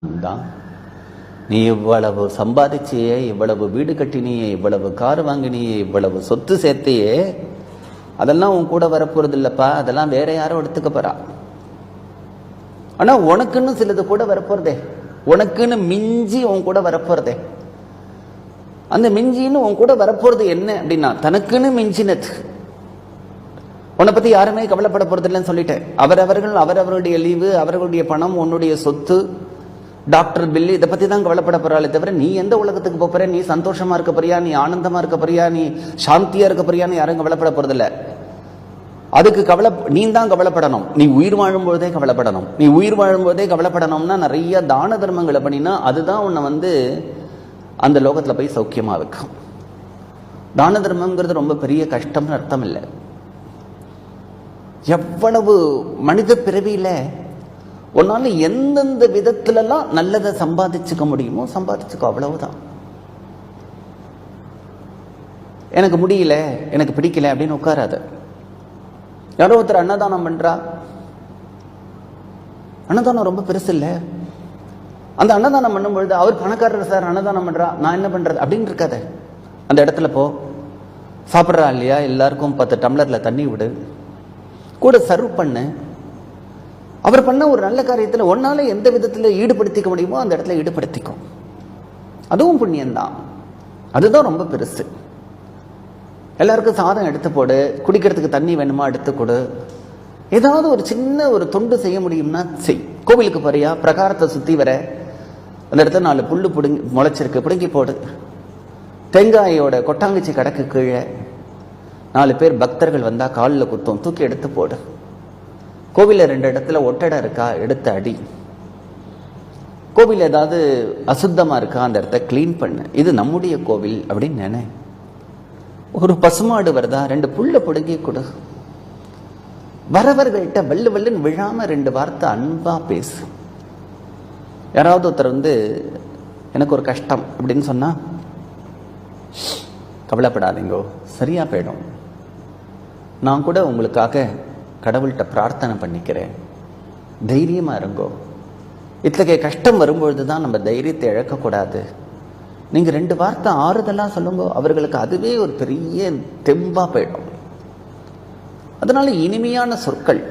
தான். நீ இவ்வளவு சம்பாதிச்சியே, இவ்வளவு வீடு கட்டினியே, இவ்வளவு கார் வாங்கினியே, இவ்வளவு சொத்து சேர்த்தையே, அதெல்லாம் உன் கூட வரப்போறது இல்லப்பா. அதெல்லாம் வேற யாரும் எடுத்துக்க போறா. ஆனா உனக்குன்னு சிலது கூட வரப்போறதே, உனக்குன்னு மிஞ்சி உன் கூட வரப்போறதே. அந்த மிஞ்சின்னு உன் கூட வரப்போறது என்ன அப்படின்னா, தனக்குன்னு மிஞ்சினது. உன்னை பத்தி யாருமே கவலைப்பட போறது இல்லைன்னு சொல்லிட்டேன். அவரவர்களுடைய லீவு, அவர்களுடைய பணம், உன்னுடைய சொத்து, டாக்டர் பில்லு, இதை பத்தி தான் கவலைப்பட போறாளே தவிர நீ எந்த உலகத்துக்கு போற, நீ சந்தோஷமா இருக்க போறியா, நீ ஆனந்தமா இருக்க போறியா, நீ சாந்தியா இருக்க போறியான்னு யாரும் கவலைப்பட போறது இல்ல. அதுக்கு நீ தான் கவலைப்படணும். நீ உயிர் வாழும்போதே கவலைப்படணும். நீ உயிர் வாழும்போதே கவலைப்படணும்னா நிறைய தான தர்மங்களை பண்ணினா அதுதான் உன்னை அந்த லோகத்துல போய் சௌக்கியமா வைக்கும். தான தர்மம்ங்கிறது ரொம்ப பெரிய கஷ்டம்னு அர்த்தம் இல்லை. எவ்வளவு மனித பிறவியில உன்னால எந்தெந்த விதத்திலலாம் நல்லதை சம்பாதிச்சுக்க முடியுமோ சம்பாதிச்சுக்கோ, அவ்வளவுதான். எனக்கு முடியல, எனக்கு பிடிக்கல அப்படின்னு உட்காராத. யாரோ ஒருத்தர் அன்னதானம் பண்றா, அன்னதானம் ரொம்ப பெருசு இல்லை. அந்த அன்னதானம் பண்ணும் பொழுது அவர் பணக்காரர் சார், அன்னதானம் பண்றா, நான் என்ன பண்றது அப்படின்னு இருக்காத. அந்த இடத்துல போ, சாப்பிட்றா இல்லையா, எல்லாருக்கும் 10 டம்ளர்ல தண்ணி விடு, கூட சர்வ் பண்ணு. அவர் பண்ண ஒரு நல்ல காரியத்தில் ஒன்னால எந்த விதத்தில் ஈடுபடுத்திக்க முடியுமோ அந்த இடத்துல ஈடுபடுத்திக்கும். அதுவும் புண்ணியம்தான். அதுதான் ரொம்ப பெருசு. எல்லாருக்கும் சாதம் எடுத்து போடு, குடிக்கிறதுக்கு தண்ணி வேணுமா எடுத்து கொடு. ஏதாவது ஒரு சின்ன ஒரு தொண்டு செய்ய முடியும்னா செய். கோவிலுக்கு போறியா, பிரகாரத்தை சுத்தி வர அந்த இடத்துல 4 புல்லு பிடுங்கி முளைச்சிருக்கு, பிடுங்கி போடு. தேங்காயோட கொட்டாங்குச்சி கடக்கு கீழே 4 பேர் பக்தர்கள் வந்தா காலில் குத்தும், தூக்கி எடுத்து போடு. கோவில 2 இடத்துல ஒட்டடை இருக்கா, எடுத்து அடி. கோவில் ஏதாவது அசுத்தமா இருக்கா, அந்த இடத்த கிளீன் பண்ணு. இது நம்முடைய கோவில் அப்படின்னு நினை. ஒரு பசுமாடு வருதா, 2 புல்ல பிடுங்கி கொடு. வரவர்கள்ட்ட வல்லு வல்லுன்னு விழாம 2 வார்த்தை அன்பா பேசு. யாராவது ஒருத்தர் எனக்கு ஒரு கஷ்டம் அப்படின்னு சொன்னா, கவலைப்படாதீங்கோ, சரியா போயிடும். நான் கூட உங்களுக்காக கடவுள்கிட்ட பிரார்த்தனை பண்ணிக்கிறேன், தைரியமா இருங்கோ. இத்தகைய கஷ்டம் வரும்பொழுதுதான் நம்ம தைரியத்தை இழக்கக்கூடாது. நீங்க 2 வார்த்தை ஆறுதலா சொல்லுங்க, அவர்களுக்கு அதுவே ஒரு பெரிய தெம்பா போயிடும். அதனால இனிமையான சொற்கள்